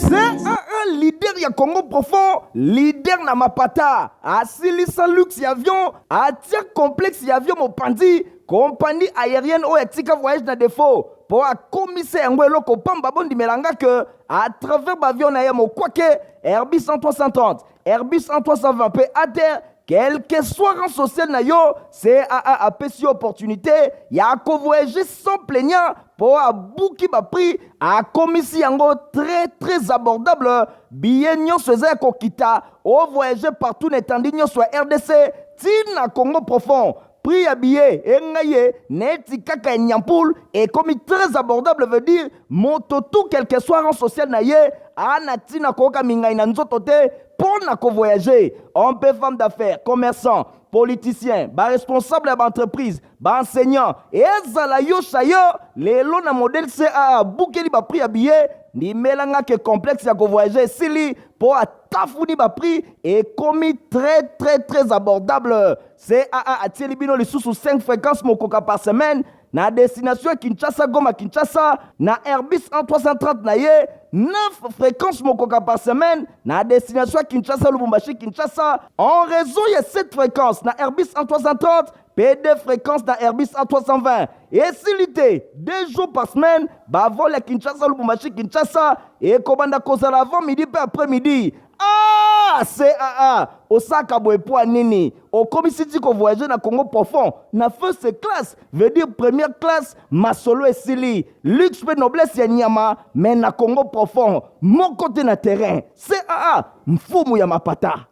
C'est un leader ya Congo profond, leader na mapata. Asilisa luxe ya avion, atia complexe ya avion mopandi, compagnie aérienne ou etika voyage na défaut. Pour a commissaire yango eloko pamba bondi melanga que à travers l'avion na yemo kwake Airbus 330, Airbus 320 pe à terre. Quel que soit rang social na yo, CAA a pesi opportunité, ya ko voyager sans plaignant pour a bouki ba prix a commissi yango très abordable. Billet nyonso eza ko kita o voyager partout n'étendue nyonso RDC, tina Congo profond. Prix à billet, engaye, neti kaka nyampoul, et comme très abordable veut dire, moto tout quel que soit rang social na ye, anatina koka mingai na nzoto te, pour na ko voyager. On peut femme d'affaires, commerçant, politicien, responsable d'entreprise, enseignant, et ezala yo chayo, les lots na modèle CAA, boukeli ba prix à billet, ni melanga que complexe ya ko voyager, sili, pour a tafouni ba prix, et commis très abordable. CAA a tiré bino les sous 5 fréquences mokoka par semaine, na destination Kinshasa, Goma, Kinshasa, na Airbus 330 na ye, 9 fréquences mokoka par semaine, na destination Kinshasa, Lubumbashi, Kinshasa, en réseau il y a 7 fréquences, na Airbus 330, P2 fréquences na Airbus 320. Et silité, 2 jours par semaine, vol à Kinshasa, Lubumbashi, Kinshasa, et Kobanda Kozala avant midi et après-midi. Ah, CAA, Osaka Boepoa Nini, au commissaire ko voyager na Congo profond, na first class, veut dire première classe, Masolo et Sili, luxe et noblesse ya Nyama, mais na Congo profond, mon côté na terrain, CAA, mfumu ya mapata.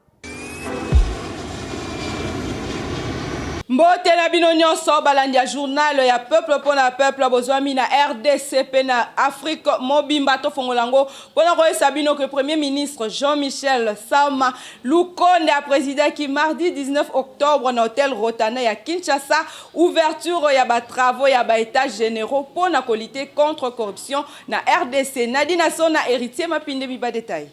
Mbote na bino nyonso balandia journal ya peuple pona peuple bozwami na RDC pe na Afrique mobimba to fongolango pona ko sabino que premier ministre Jean-Michel Sama Lukonde a président qui mardi 19 octobre na hôtel Rotana ya Kinshasa ouverture ya ba travaux ya ba états généraux pona ko lutter contre corruption na RDC. Nadina Sona héritier mapinde biba détail.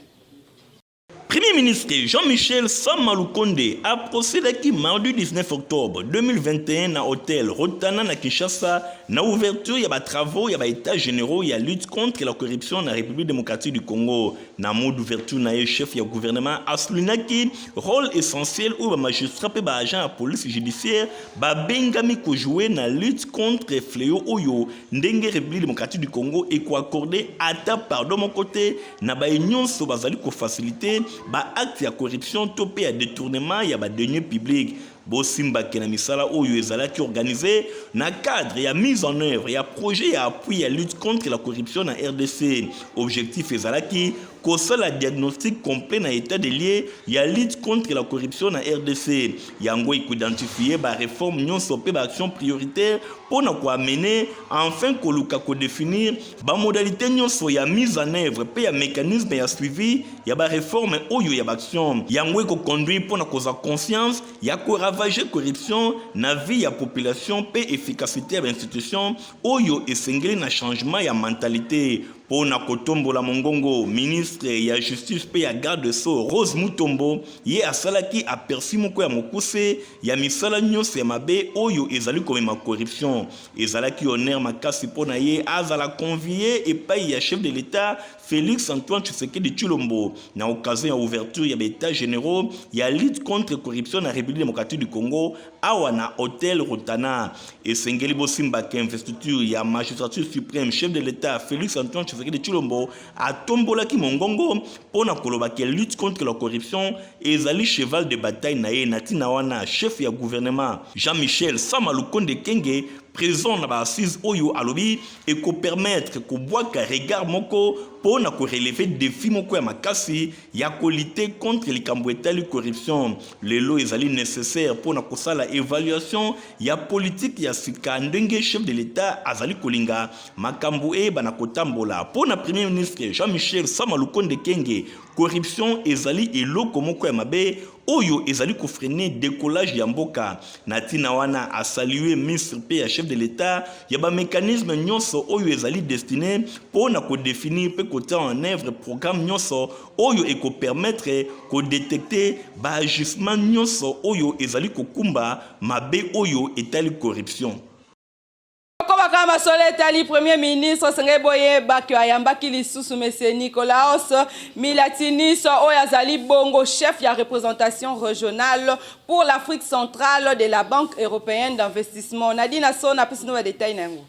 Premier ministre Jean-Michel Sama Lukonde a procédé mardi 19 octobre 2021 à l'hôtel Rotana na Kinshasa na ouverture ya ba travaux ya ba états généraux ya lutte contre la corruption dans la République démocratique du Congo. Na mode d'ouverture na chef ya gouvernement Aslunaki rôle essentiel ou ba magistrat pe ba agent à police judiciaire ba bengami ko jouer na lutte contre fléau oyo ndenge République démocratique du Congo et ko accorder ata pardon mon côté na ba union so bazali ko faciliter ba acte ya corruption topé à détournement ya ba deniers publics. Bosimba kena misala oyo ezalaki organisé na cadre ya mise en œuvre ya projet ya appui ya lutte contre la corruption na RDC. Objectif ezalaki kosala diagnostic complet na état des lieux ya lutte contre la corruption na RDC. Yango identifier ba réforme nyonso pe ba action prioritaire pour na ko amener enfin koluka ko définir ba modalité nyonso ya mise en œuvre pe ya mécanisme ya suivi ya ba réforme oyo ya ba action. Yango ko conduire pour na koza conscience ya ko ravager corruption na vie ya population pe efficacité ya institution oyo esengeli na changement ya mentalité. Pour na kotombola mongongo ministre ya justice pe ya garde so Rose Mutombo ye asalaki aperçu moko ya mokuse ya misala nyonso ya mabe oyo ezali komema corruption ezalaki honneur makasi pona ye azala convié et paye ya chef de l'État Félix Antoine Tshisekedi Tshilombo na occasion ya ouverture ya états généraux ya lutte contre corruption na République démocratique du Congo awa na hôtel Rotana esengeli bosimba ke investiture ya magistrature suprême chef de l'État Félix Antoine Tshisekedi Tshilombo a tombolaki mongongo pona koloba ke lutte contre la corruption ezali cheval de bataille na ye natina wana chef ya gouvernement Jean-Michel Sama Lukonde Kenge présent na ba assise oyo alobi et ko permettre ko boaka regard moko pona ko relever défi moko ya makasi ya ko lutter contre likambo etali corruption lelo ezali nécessaire pona ko sala évaluation ya politique ya sika ndenge chef de l'État azali kolinga makambo e bana kotambola pona premier ministre Jean-Michel Sama Lukonde Kenge corruption ezali eloko moko ya mabe oyo ezali ko freiner décollage ya mboka natina wana a saluer ministre pe ya chef de l'État ya ba mécanisme nyonso oyo ezali destiné pona ko définir pe ko en œuvre programme nyonso oyo e ko permettre ko détecter ba ajustement nyonso oyo ezali ko kumba mabe oyo etali corruption. Mbala masole etali premier ministre Sengeboye Bakio Ayambaki lisusu Monsieur Nicolaos Milatinis Oyazali Bongo, chef ya représentation régionale pour l'Afrique centrale de la Banque européenne d'investissement. Nadina Sona pesino wa détail nango.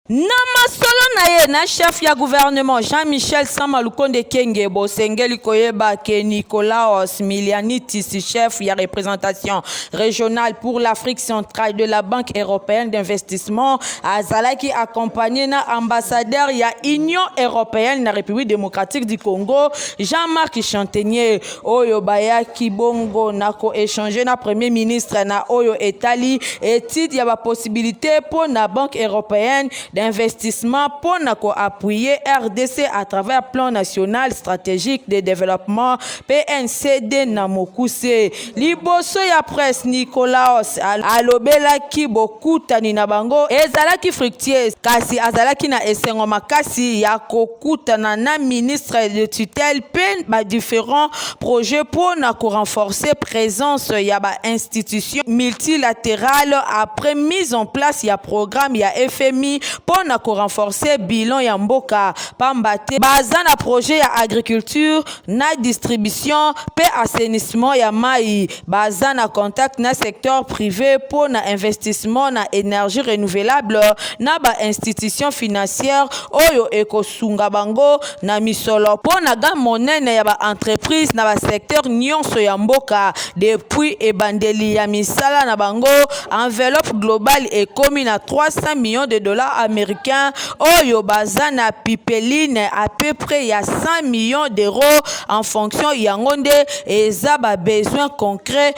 Nama solo na ye na chef ya gouvernement Jean-Michel Sama Lukonde Kenge Bosengeli koyeba ke Nicolaos Milianitis, chef ya représentation régionale pour l'Afrique centrale de la Banque européenne d'investissement, azalaki accompagné na ambassadeur ya Union européenne na République démocratique du Congo Jean-Marc Chantenier oyo bayaki bongo nako échanger na premier ministre na oyo etali étude ya ba possibilité pour na Banque européenne d'investissement pour appuyer RDC à travers plan national stratégique de développement PNCD Namokuse. Liboso ya presse Nicolaos alobelaki bokutani na bango ezalaki fructier kasi azalaki na esengo makasi ya kokutana na ministre de tutelle pe ba différents projets pour renforcer présence ya ba institution multilatérale après mise en place ya programme ya FMI pour renforcer bilan ya mboka pambate baza na projet ya agriculture na distribution pe assainissement ya mai baza na contact na secteur privé pour investissement na énergie renouvelable na ba institution financière oyo ekosunga bango na misolo pour ga monene ya ba entreprise na ba secteur nyonso ya mboka depuis ebandeli ya misala na bango enveloppe globale ekomi na 300 millions de dollars américains oyo bazana pipeline à peu près il y a 100 millions d'euros en fonction yangonde et ça ba besoin concret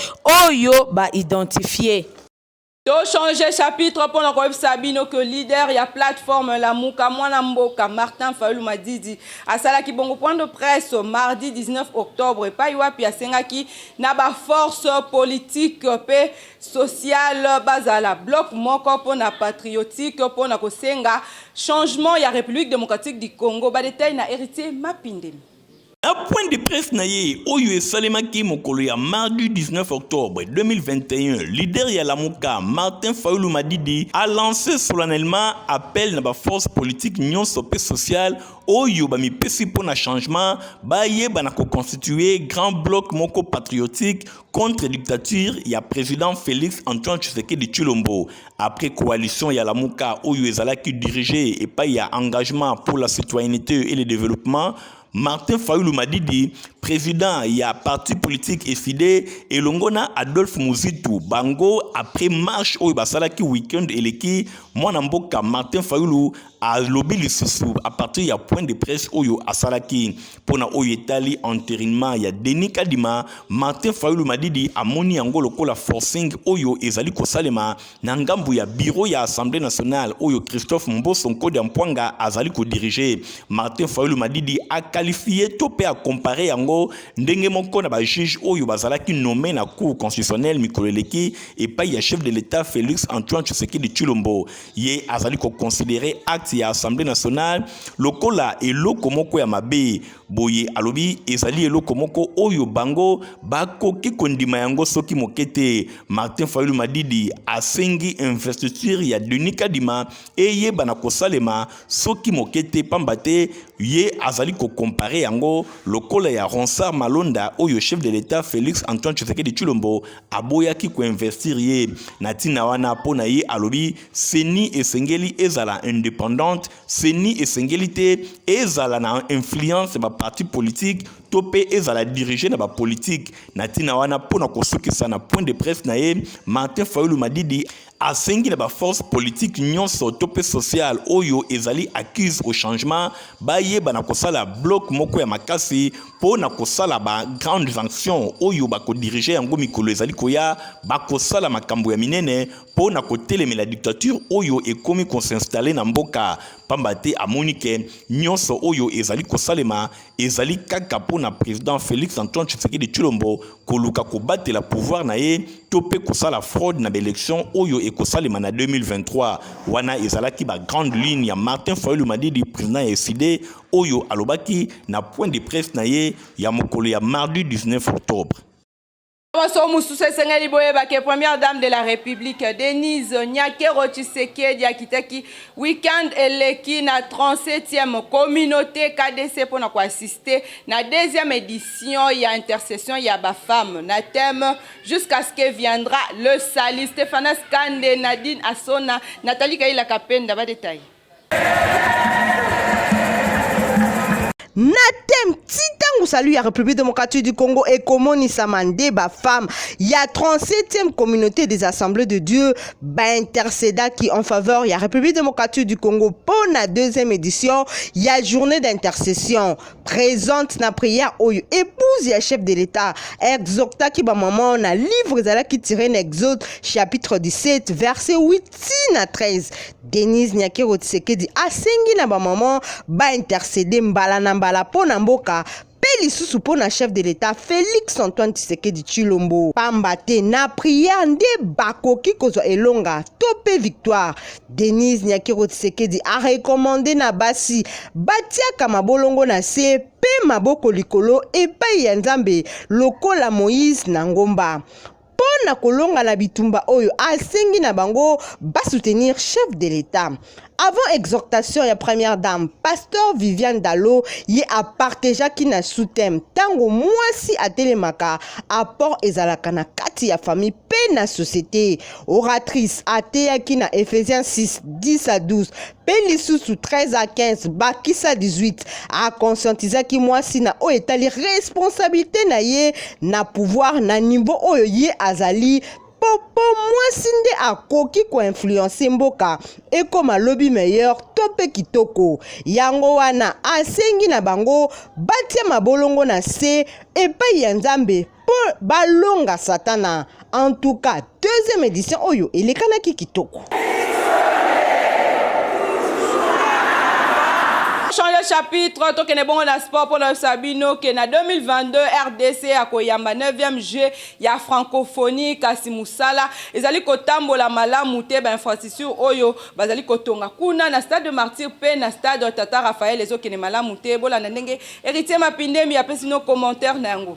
oyo ba identifier. To changer chapitre pour la Sabino que leader ya plateforme la Muka Mwana Mboka Martin Fayulu Madidi asala ki bongo point de presse mardi 19 octobre et pa iwapi asengaki na ba force politique pe sociale bazala bloc moko pour na patriotique pour na kosenga changement ya République démocratique du Congo ba détail na héritier Mapindemi. Un point de presse naye oyo esalemaki mokolo ya mardi 19 octobre 2021, leader ya Lamuka Martin Fayulu Madidi a lancé solennellement appel na ba force politique nyonso pe sociale oyo ba mipesi pona changement baye bana ko constituer grand bloc moko patriotique contre dictature ya président Félix Antoine Tshisekedi Tshilombo. Après coalition ya Lamuka oyo ezalaki dirigé et pas ya engagement pour la citoyenneté et le développement, Martin Fayulu Madidi, président ya parti politique FID et Longona Adolphe Muzitu Bango après marche au basalaki week-end eleki mwana mboka Martin Fayulu a lobby lisusu à partir ya point de presse oyo asalaki pona oyo etali entérinement ya Denis Kadima. Martin Fayulu Madidi amoni yango lokola forcing oyo ezali kosalema na ngambu ya bureau ya Assemblée nationale oyo Christophe Mboso Nkode Mpwanga azali ko diriger. Martin Fayulu Madidi a qualifié topé à comparer yango ndenge moko na ba juge oyo bazalaki nommé na cour constitutionnelle mikoleleki et pas ya chef de l'état Félix Antoine Tshisekedi Tshilombo ye azali ko considérer acte ya Assemblée nationale lokola eloko moko ya mabe boye alobi ezali eloko moko oyo bango bakoki kondima yango soki mokete. Martin Fayulu Madidi asengi investiture ya Denis Kadima eye bana kosalema soki mokete pambate ye azali ko comparer yango lokola ya Ronsard Malonda oyo chef de l'état Félix Antoine Tshisekedi Tshilombo aboyaki ko investir ye natina wana pona ye alobi seni esengeli ezala indépendante, seni esengeli te ezala na influence ba parti politique topé ezala diriger na ba politique natina wana pona kosukisa na point de presse na ye. Martin Fayulu Madidi asengi na ba force politique nyonso topé social oyo ezali accuse au changement baye bana kosala bloc moko ya makasi pona kosala ba grandes actions oyo bako diriger yango mikolo ezali koya bakosala makambo ya minene pona kotelemela dictature oyo ekomi s'installer na mboka pambate amonike nyonso oyo ezali kosalema ezali kaka pona président Félix Antoine Tshisekedi Tshilombo koluka kobatela pouvoir na ye topé kosala fraude na élection oyo ekosalema na 2023 wana ezalaki ba grande ligne ya Martin Fayulu Madidi président ya SID oyo alobaki na point de presse na ye ya mokolo ya mardi 19 octobre. Information mosusu esengeli boyeba ke première dame de la République Denise Nyakero Tshisekedi akitaki week-end eleki na 37e communauté KDC pour na assister na deuxième édition ya intercession ya ba femme na thème jusqu'à ce que viendra le salut. Stéphane Skande, Nadine Asona, Nathalie Kaila Kapenda ba détail. Natem titangu salut ya République démocratique du Congo et komoni samande ba femme ya 37e communauté des assemblées de Dieu ba intercéda qui en faveur ya République démocratique du Congo pour la deuxième édition ya journée d'intercession présente na prière oyo épouse ya chef de l'État exhorta ki ba maman na livre zala qui tiré na Exode chapitre 17 verset 8 à 13 Denise Nyakero Tshisekedi asengi na ba maman ba intercéder mbala na mbala pona mboka pe lisusu pona chef de l'État Félix Antoine Tshisekedi Tshilombo pamba te na prière nde bakoki kozwa elonga tope victoire. Denise Nyakero Tshisekedi a recommandé na basi batiaka mabolongo na se pe maboko likolo epai ya Nzambe lokola Moïse na ngomba pona kolonga na bitumba oyo asengi na bango ba soutenir chef de l'État. Avant exhortation ya première dame, pasteur Viviane Dalo y a partagé qui na sous-thème tango mwasi atelemaka apport ezalaka na kati ya famille pe na société. Oratrice atea qui na Ephésiens 6 10 à 12 pe lisusu 13 à 15 bakisa 18 a conscientiser ki mwasi na o etali responsabilité na ye na pouvoir na niveau oyo ye azali popo mwasi nde akoki ko influencer mboka ekoma lobby meilleur tope kitoko yango wana asengi na bango batia mabolongo na se epai ya Nzambe po balonga satana. En tout cas deuxième édition oyo elekanaki kitoko. Changer chapitre, toke ne bon na sport pour le Sabino que na 2022 RDC a koyamba 9e jeu ya francophonie kasi musala ezali kotambola malamu te ba infrastructure oyo bazali kotonga kuna na stade de Martyr pe na stade Tata Raphaël ezokene malamu te bola na ndenge héritier mapindemi apesi no commentaire na yango.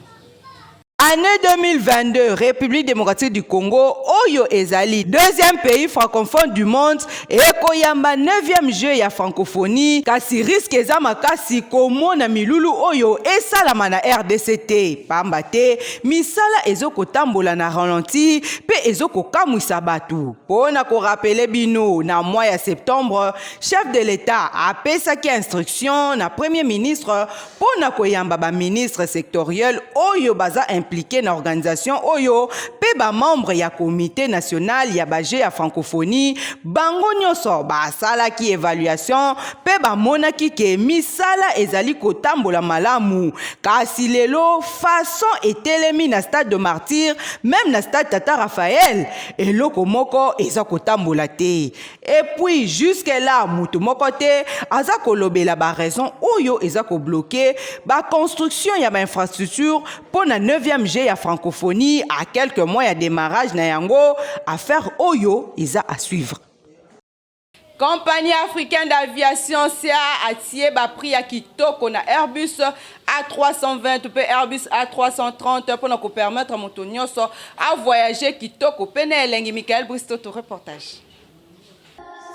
Année 2022, République démocratique du Congo, Oyo Ezali, deuxième pays francophone du monde, et Koyamba 9e jeu ya francophonie, kasi risque ezama kasi komo na milulu Oyo et salamana RDCT, pambate, misala ezoko tambola na ralenti, pe ezoko kamwisa batu. Pona ko rappeler bino, na mois ya septembre, chef de l'État a pesaki instruction na premier ministre, pona koyamba ba ministre sectoriel Oyo baza impliqué na organisation oyo pe ba membre ya comité national ya baje ya francophonie bango nyoso ba sala ki évaluation pe ba monaki ke misala ezali kotambola malamu kasi lelo façon etelemi na stade de Martyr même na stade Tata Raphaël eloko moko eza kotambola te et puis jusque là mutu moko te aza kolobela ba raison oyo eza ko bloquer ba construction ya ba infrastructure pour na 9e jeu ya francophonie à quelques mois ya démarrage na yango affaire oyo isa à suivre. Compagnie africaine d'aviation CA a tiré ba prix à kitoko na Airbus A320 pe Airbus A330 pour nous permettre à motonyoso à voyager kitoko pene elengi. Michael Bristo to reportage.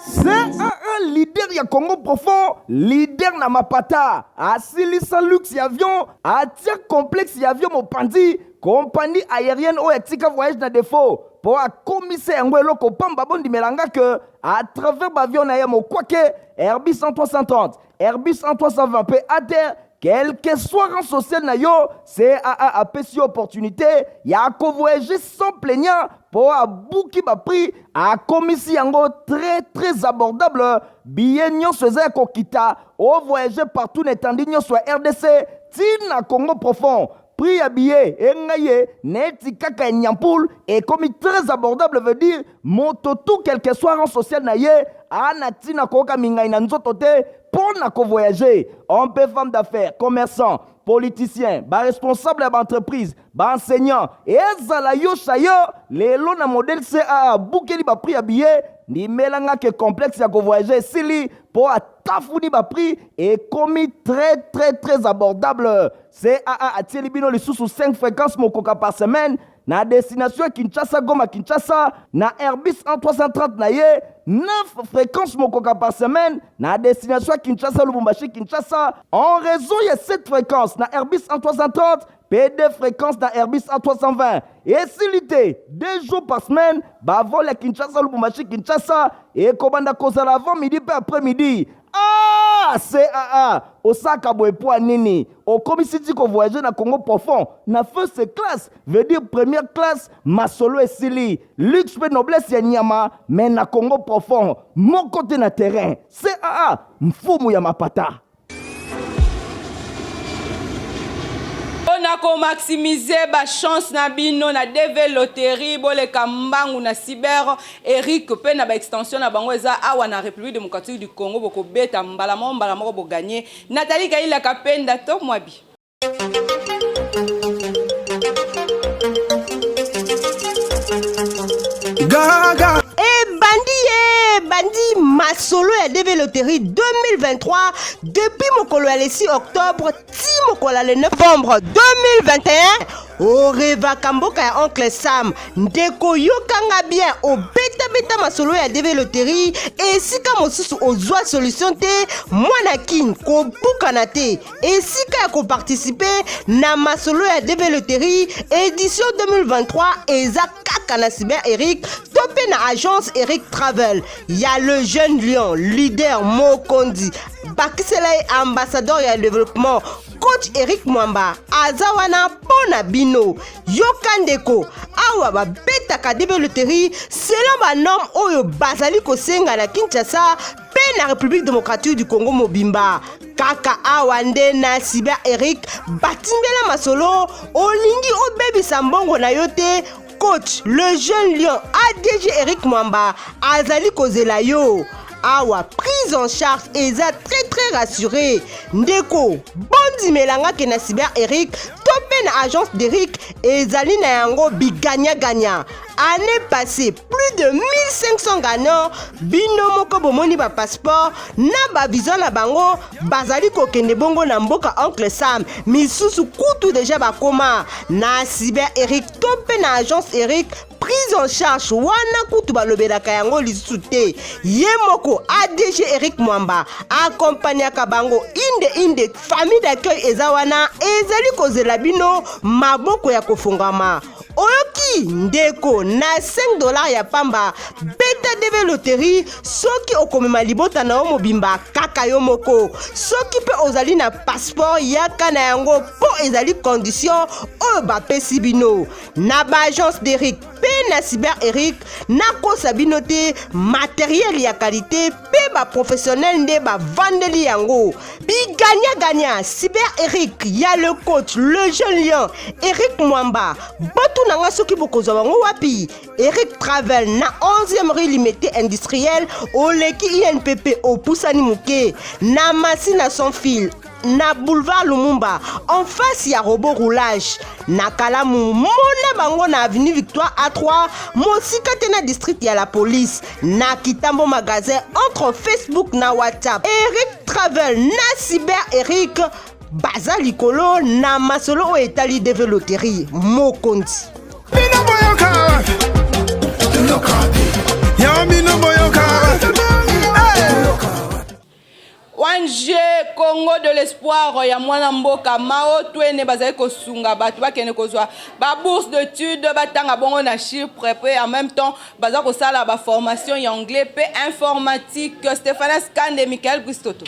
C'est un leader ya Congo profond, leader na mapata, asilisa luxe ya avion, atia complexe ya avion mopandi, compagnie aérienne o etika voyage na défaut, pour a commissaire yango eloko pamba bondi melanga que à travers l'avion na ya mokwake Airbus A330, Airbus A320 pe ATR, quel que soit rang social na yo, CAA a pesi opportunité, ya ko voyager sans plaignant pour a bouki ba prix a commissi yango très abordable. Billet nyonso eza ko kita o voyager partout n'étendue nyonso RDC, tina Congo profond. Prix à billet, engaye, neti kaka nyampoul, et comme très abordable veut dire, moto tout quel que soit rang social na ye, anatina koka mingai na nzoto te, pour na ko voyager. On peut femme d'affaires, commerçant, politicien, ba responsable d'entreprise, ba enseignant, et ezala yo chayo, lelo na modèle CA, boukeli ba prix à billet, ni melanga que complexe ya ko voyager, sili, pour a tafouni ba prix, et commis très abordable. CAA a tiré bino les sous 5 fréquences mokoka par semaine, na destination ya Kinshasa Goma Kinshasa na Airbus 330 na ye 9 fréquences mokoka par semaine na destination ya Kinshasa Lubumbashi Kinshasa en raison ya 7 fréquences na Airbus 330 P2 fréquences na Airbus A320 et silité 2 jours par semaine bavol ya Kinshasa Lubumbashi Kinshasa et kobanda kozala avant midi pe après midi. Ah, CAA, Osaka Boepoa Nini. Au commissaire dit qu'on voyageait dans Congo profond. Na first class, veut dire première classe, Masolo et Sili. Luxe et noblesse ya Nyama, mais na Congo profond. Mon côté na terrain. CAA, Mfumu ya Mapata. On a ko maximiser ba chance na bino na DV loterie boleka mbangu na cyber Eric pe na ba extension na bango eza awa na République démocratique du Congo boko beta mbala moko bo gagner Nathalie Kaila Kapenda to mwabi Gaga bandi masolo ya DV loterie 2023 depuis mokolo ya 6 octobre ti mokolo le 9 novembre 2021 Oreva Kamboka ya Oncle Sam ndeko yokanga bien obeta masolo ya DV loterie esika mosusu ozwa solution te mwana kin kobuka na te esika ya koparticiper na masolo ya DV loterie édition 2023 eza kaka na cyber Eric topé na agence Eric Travel ya le jeune lion leader Mokondi Bakisela ambassadeur ya développement coach Eric Mwamba azawana pona bino yokandeko awa babetaka DV loterie selon ba norme oyo bazali kosenga na Kinshasa pe na République démocratique du Congo mobimba kaka awa nde na cyber Eric batimbela masolo olingi obebisa mbongo na yote coach le jeune lion ADG Eric Mwamba azali kozela yo awa prise en charge eza très rassuré ndeko bondi melanga ke na cyber Eric topé na agence d'Eric ezali na yango biganya année passée plus de 1500 gagnants bino moko bomoni ba passeport na ba visa na bango bazali kokende bongo na mboka Oncle Sam misusu kutu déjà bakoma na cyber Eric topé na agence Eric prise en charge wana kutu balobelaka yango lisusu te ye moko ADG Eric Mwamba accompagnaka bango inde famille d'accueil eza wana ezali kozela bino maboko ya kofungama oyoki ndeko na $5 ya pamba beta DV loterie soki okomema libota na mobimba kaka yo moko soki pe ozali na passeport yaka na yango po ezali condition oyo bapesi bino na ba agence d'Eric pe na cyber Eric na kosa bino te matériel ya qualité pe ba professionnel nde ba vandeli yango biganya cyber Eric ya le coach le jeune lion Eric Mwamba botu nanga soki bokozwa bango wapi Eric Travel na 11e rue limité industriel oleki INPP opusani muke na masina sans fil na boulevard Lumumba en face ya robot roulage na Kalamu mona bango na avenue Victoire A3 mosika te na district ya la police na Kitambo magasin entre Facebook na WhatsApp Eric Travel na cyber Eric baza likolo na masolo o etali DV loterie Mokondi Wanje Congo de l'espoir ya mwana mboka mao twene bazali kosunga batu bakene kozwa ba bourse d'études batanga bongo na Chypre pe en même temps baza ko sala ba formation ya anglais pe informatique Stéphane Skande Michael Christoto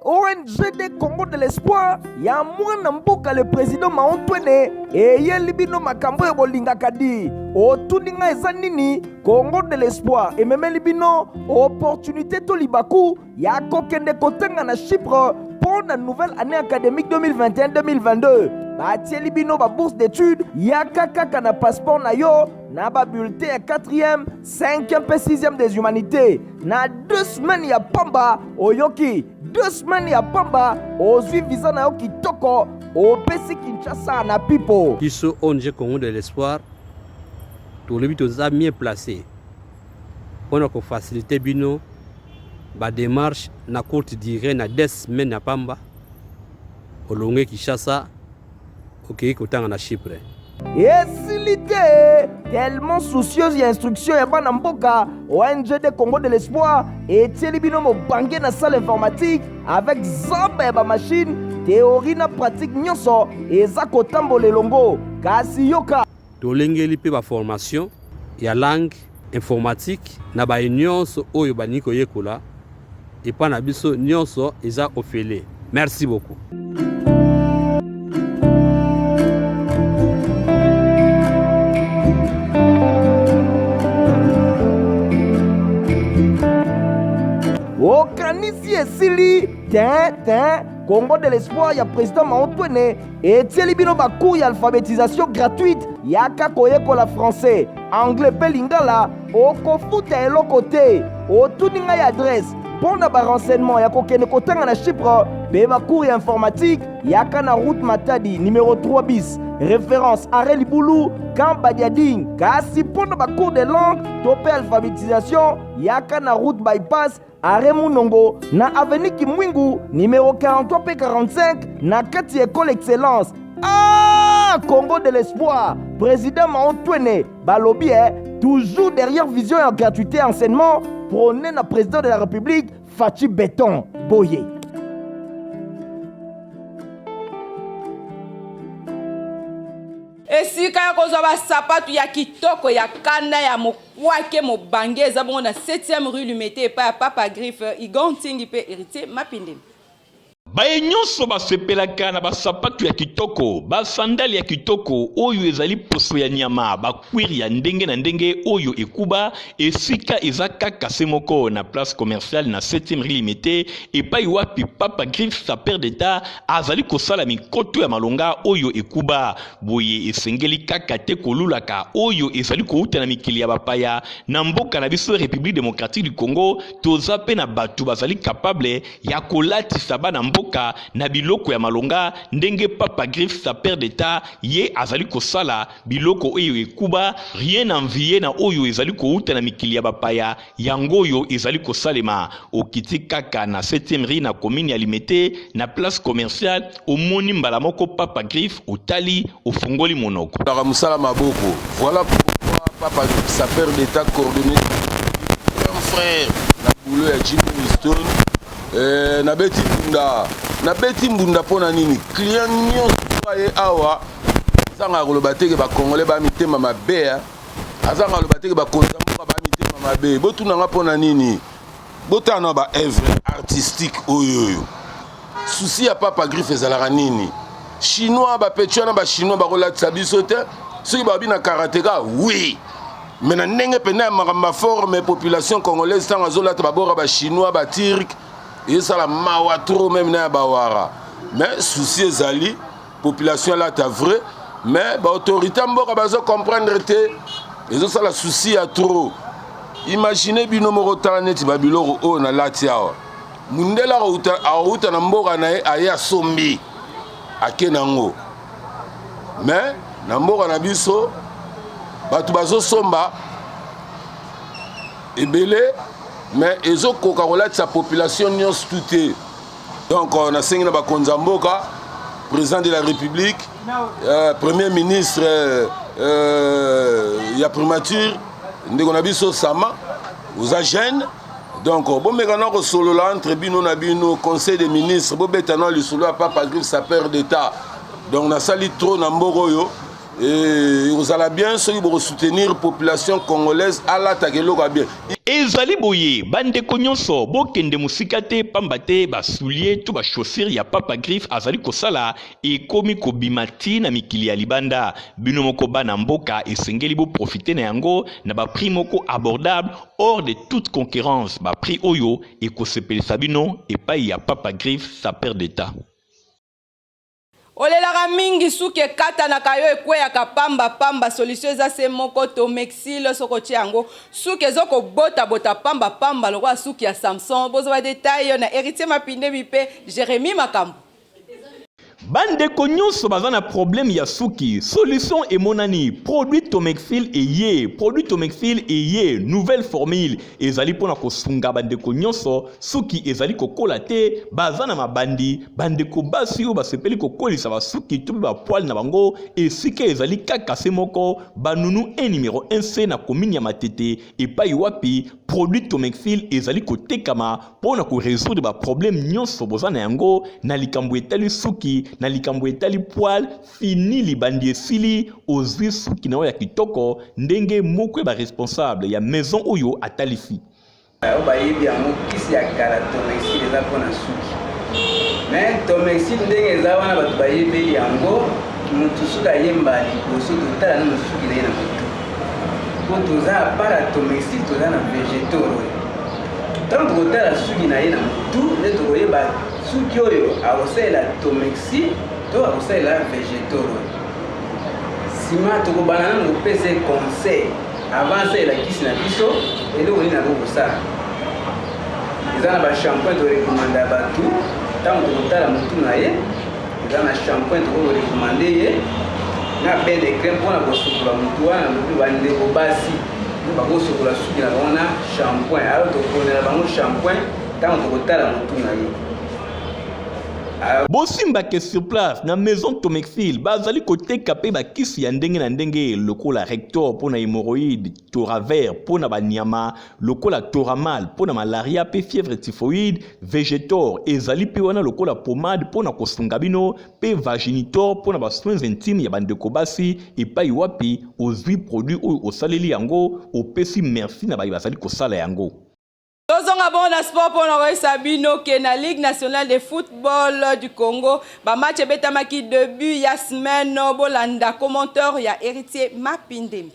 ONG de Congo de l'espoir ya mwana mboka le président Maontwene eye libino makambo bolinga kadi otuninga eza nini Congo de l'espoir ememeli bino opportunité to libaku ya kokende kotenga na Chypre pour la nouvelle année académique 2021-2022 batieli bino ba bourse d'études ya kaka na passeport na yo na ba bulletin ya 4e, 5e pe 6e des humanités na 2 semaines ya pamba oyoki 2 semaines ya pamba ozwi visa na yo kitoko opesi Kinshasa na pipo biso ONG Congo de l'espoir tolobi toza mieux placé mpona kofacilite bino badémarche na courte durée na 2 semaines ya pamba olonge Kinshasa okei kotanga na Chypre. esili te tellement soucieuse ya instruction ya bana mboka ONG de Congo de l'Espoir etieli bino mobange na salle informatique avec zamba ya bamashine théorie na pratique nyonso eza kotambola elongo kasi yoka tolengeli mpe baformation ya langue informatique na baye nyonso oyo balingi koyekola epa na biso nyonso eza ofele. Merci beaucoup. okanisi esili tin Congo de l'Espoir ya président Maotwene etieli bino bacours ya alphabétisation gratuite yaka koyekola français anglais mpe lingala okofuta eloko te otuni ngai adresse mpo na barenseignement ya kokende kotanga na Chypre mpe bacours ya informatique yaka na route Matadi numéro 3 bis référence Arrêt Libulu Camp Badiading. Kasi mpo na bacours de langue to mpe alphabétisation yaka na route bypass Arrêt Munongo na avenue Kimwingu numéro 43 p 45 na kati école excellence. Congo de l'Espoir, président Maotwene balobi toujours derrière vision et gratuité enseignement prôné na président de la République Fachi Béton Boye. esika ya kozwa basapatu ya kitoko ya kanda ya mokwake mobange eza bongo na 7e rue Lumete epai ya Papa Griffe Igontingi mpe Héritier Mapinde. baye nyonso basepelaka na basapatu ya kitoko basandali ya kitoko oyo ezali poso ya nyama bakwiri ya ndenge na ndenge oyo ekuba esika eza kaka se moko na place commerciale na 7e rue Limité epai wapi Papa Griffe sa père d'état azali kosala mikoto ya malonga oyo ekuba boye esengeli kaka te kolulaka oyo ezali kouta na mikili ya bapaya na mboka na biso République démocratique du Congo toza pe na batu bazali capable ya kolatisa bana mboka na biloko ya malonga ndenge Papa Griffe sa père d'état ye azali kosala biloko oyo ekuba rien envié na oyo ezali kouta na mikili ya bapaya yango oyo ezali kosalema okiti kaka na 7e rue na commune ya Limete na place commerciale omoni mbala moko Papa Griffe otali ofungoli monoko la musala maboko. Voilà pourquoi Papa Griffe sa père d'état coordonné un frère na boulot ya Jimmy Winston na beti mbunda pona nini client nyonso aye awa azanga koloba teke bakongole bamitema mabe azanga koloba teke bakonza mboka bamitema mabe botunanga pona nini botana ba œuvre artistique oyoyo souci ya Papa Griffe ezalaka nini chinois bapetio na bachinois bakolatisa biso te soki babi na karateka oui mais na ndenge pena ya makambo forme population congolaise ntango azolata babora bachinois baturk et ça la mawa trop même na bawara mais souci ezali population là ta vrai mais ba autorité mboka bazo comprendre te ezo ça la souci à trop imaginez bino moko tala neti babiloko o na lati awa mundela auta na mboka na aya sombi akenango mais na mboka na biso batu bazo somba ebele mais ezo koka kolati sa population nyonso tout. Donc on a sengi na bakonza mboka président de la République premier ministre ya primature ndeko na biso sama oza jeune donc bomekana kosolola entre bino na bino conseil des ministres bobetana lisolo ya Papa Griffe sa père d'état donc nasali trop na mboka oyo et vous allez bien ceux qui vont soutenir population congolaise à l'attaque bien. ezali boye bandeko nyonso bokende musika te pamba te basulie to bachaussure ya Papa Griffe azali kosala ekomi kobima ti na mikili ya libanda bino moko bana mboka esengeli bo profiter na yango na ba prix moko abordable hors de toute concurrence ba prix oyo ekosepelisa bino epai ya Papa Griffe sa père d'état. Olelaka mingi suki ekata na kayo ekweyaka pamba solution eza se moko to mexile soko tiango suki ezoko bota pamba lokwa suki ya Samson bozo ba detail na Héritier Mapinde bipe Jérémy Makambo. bandeko nyonso baza na problème ya suki solution emonani produit Tomexil eye nouvelle formule ezali mpona kosunga bandeko nyonso suki ezali kokola te baza na mabandi bandeko basi oyo basepeli kokolisa basuki to bapoile na bango esika ezali kaka se moko banunu numéro 1C na commune ya Matete epai wapi produit Tomexil ezali kotekama mpona korésoudre baproblème nyonso boza na yango na likambo etali suki na likambo etali poil fini libandi esili ozwi suki na oyo ya kitoko ndenge moko ya responsable ya maison oyo atalisi bayebi yango kisi ya kala Tomexil eza mpona suki mais Tomexil ndenge eza wana bato bayebi yango motu soki ayemba liboso totala nano suki na ye na motu po toza apara Tomexil toza na végétal oyo ntango tokotala suki na ye na motu nde tokoyeba suki oyo akosalela Tomexil to akosalela végétal oyo nsima tokobana nano kopesa conseil avant asalela kisi na biso eloko nini akokosala eza na bashampoing torekomanda ya bato ntango tokotala motu na ye eza na shampoing tokorekomande ye na bain de crème mpona kosukola motu wana lobi bandeko basi bakosukola suki na bango na shampoing alo tokonela bango shampoing ntango tokotala motu na ye bosimbake sur place na maison Tomexil bazali koteka pe bakisi ya ndenge na ndenge lokola rector mpona hémorroïde toraver mpona banyama lokola toramal mpona malaria pe fièvre typhoïde végétor ezali pe wana lokola pomade mpona kosunga bino pe vaginitor mpona basoins intime ya bandeko basi epai wapi ozwi produit oyo osaleli yango opesi merci na bayi bazali kosala yango. Tozonga bon na sport pour nous Sabino qui est na Ligue nationale de football du Congo. Ba match betamaki début ya semaine bolanda commentateur ya héritier Mapindemi.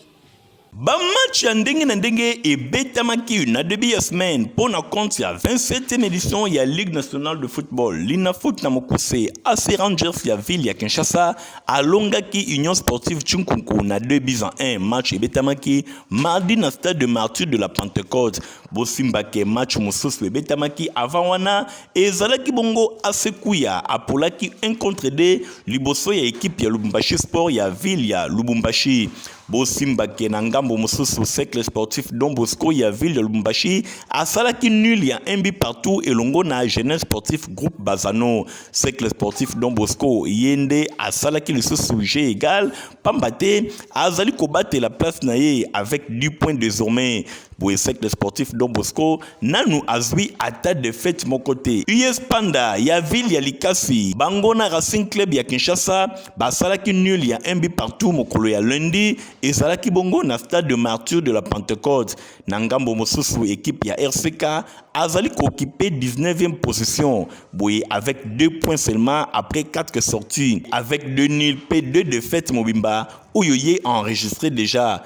Ba match ya ndenge na ndenge ebetamaki na début ya semaine pona compte ya 27e édition ya Ligue nationale de football. Lina foot na mokuse AC Rangers ya ville ya Kinshasa alongaki Union sportive Tchunkunku na 2-1. Match ebetamaki mardi na stade de martyr de la Pentecôte. Bosimbake match mosusu ebetamaki avant wana ezalaki bongo asekuya apolaki 1-2 liboso ya équipe ya Lubumbashi Sport ya ville ya Lubumbashi. Bosimbake na ngambo mosusu cercle sportif Don Bosco ya ville de Lubumbashi asalaki nul ya 1 but partout elongo na jeunesse sportif groupe Bazano. Cercle sportif Don Bosco yende asalaki lisusu jeu égal pambate azali kobate la place na ye avec 10 points désormais. Pour cercle sportif Don Bosco nanu azwi ata de fête mon côté. US Panda ya ville ya Likasi Bangona Racing Club ya Kinshasa basalaki nul ya 1 but partout mokolo ya lundi ezalaki bongo na stade de martyr de la Pentecôte. Nangambo mosusu équipe ya RCK azali occupé 19e position boye avec 2 points seulement après 4 sorties avec 2 nuls et 2 défaites mobimba oyoye enregistré déjà.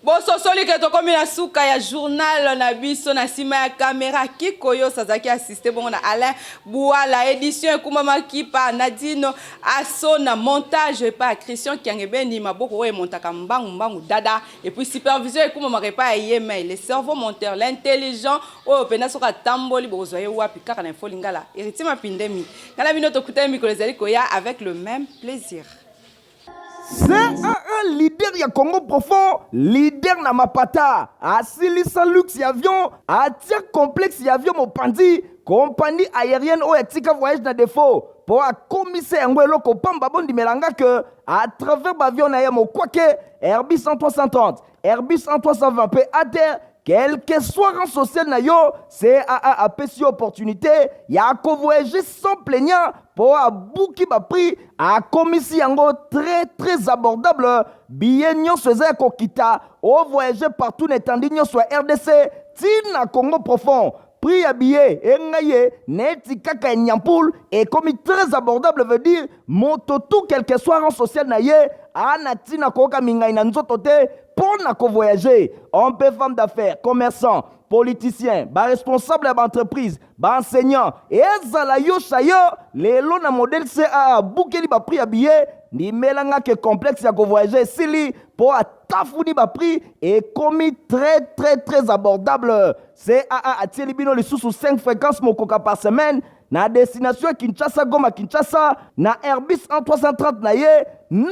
Bososoli ke tokomi na suka ya journal na biso na sima ya caméra Kikoyo Sazaki assisté bon na Alain Bouala édition ekumama kipa Nadine Asso na montage pa Christian Kiangebeni maboko e montaka mbangu dada et puis supervision ekumama pa Yema le cerveau monteur l'intelligent o pena soka tamboli bozoye wapi kaka na info lingala héritier Mapindemi ngala bino tokuta mikolo ezali koya avec le même plaisir. C'est un leader ya Congo profond, leader na mapata. Asilisa luxe ya avion, atia complexe ya avion mopandi, compagnie aérienne o etika voyage na défaut. Pour a commissaire yango eloko pamba bondi melanga que à travers avion na yemo kwake Airbus 330, Airbus 320 pe à terre. Quel que soit rang social na yo, CAA a pesi opportunité, ya ko voyager sans plaignant pour a bouki ba prix a commissi yango très abordable. Billet nyon seza ko kita, o voyager partout n'étendit nyon soit RDC, tina Congo profond. Prix à billet, engaye, neti kaka nyampoul, et comme très abordable veut dire, moto tout quel que soit rang social na ye, anatina koka mingai na nzoto te, pour na ko voyager. On peut femme d'affaires, commerçant, politicien, responsable d'entreprise, enseignant, et ezala yo chayo, les lots na modèle CA, boukeli ba prix à billet, ni melanga que complexe ya ko voyager, sili, pour a tafouni ba prix, et commis très abordable. CAA a tieli bino les sous 5 fréquences mokoka par semaine, na destination ya Kinshasa Goma Kinshasa na Airbus 1330 na ye 9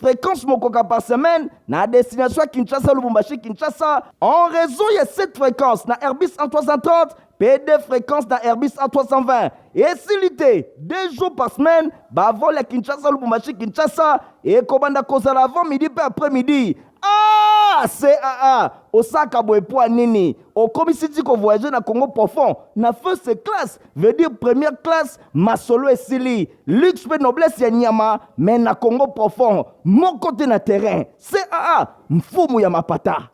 fréquences mokoka par semaine na destination ya Kinshasa Lubumbashi Kinshasa en raison ya 7 fréquences na Airbus 1330 P2 fréquences dans Airbus A320. Et s'il 2 jours par semaine, vol à Kinshasa, Lubumbashi, Kinshasa, et Kobanda Kozala avant midi et après-midi. Ah, CAA, Osaka Boepoa Nini, au commissaire qu'on voyageait dans Congo profond, na first class, veut dire première classe, Masolo et Sili, luxe et noblesse ya Nyama, mais na Congo profond, mon côté na terrain, CAA, Mfumu ya Mapata.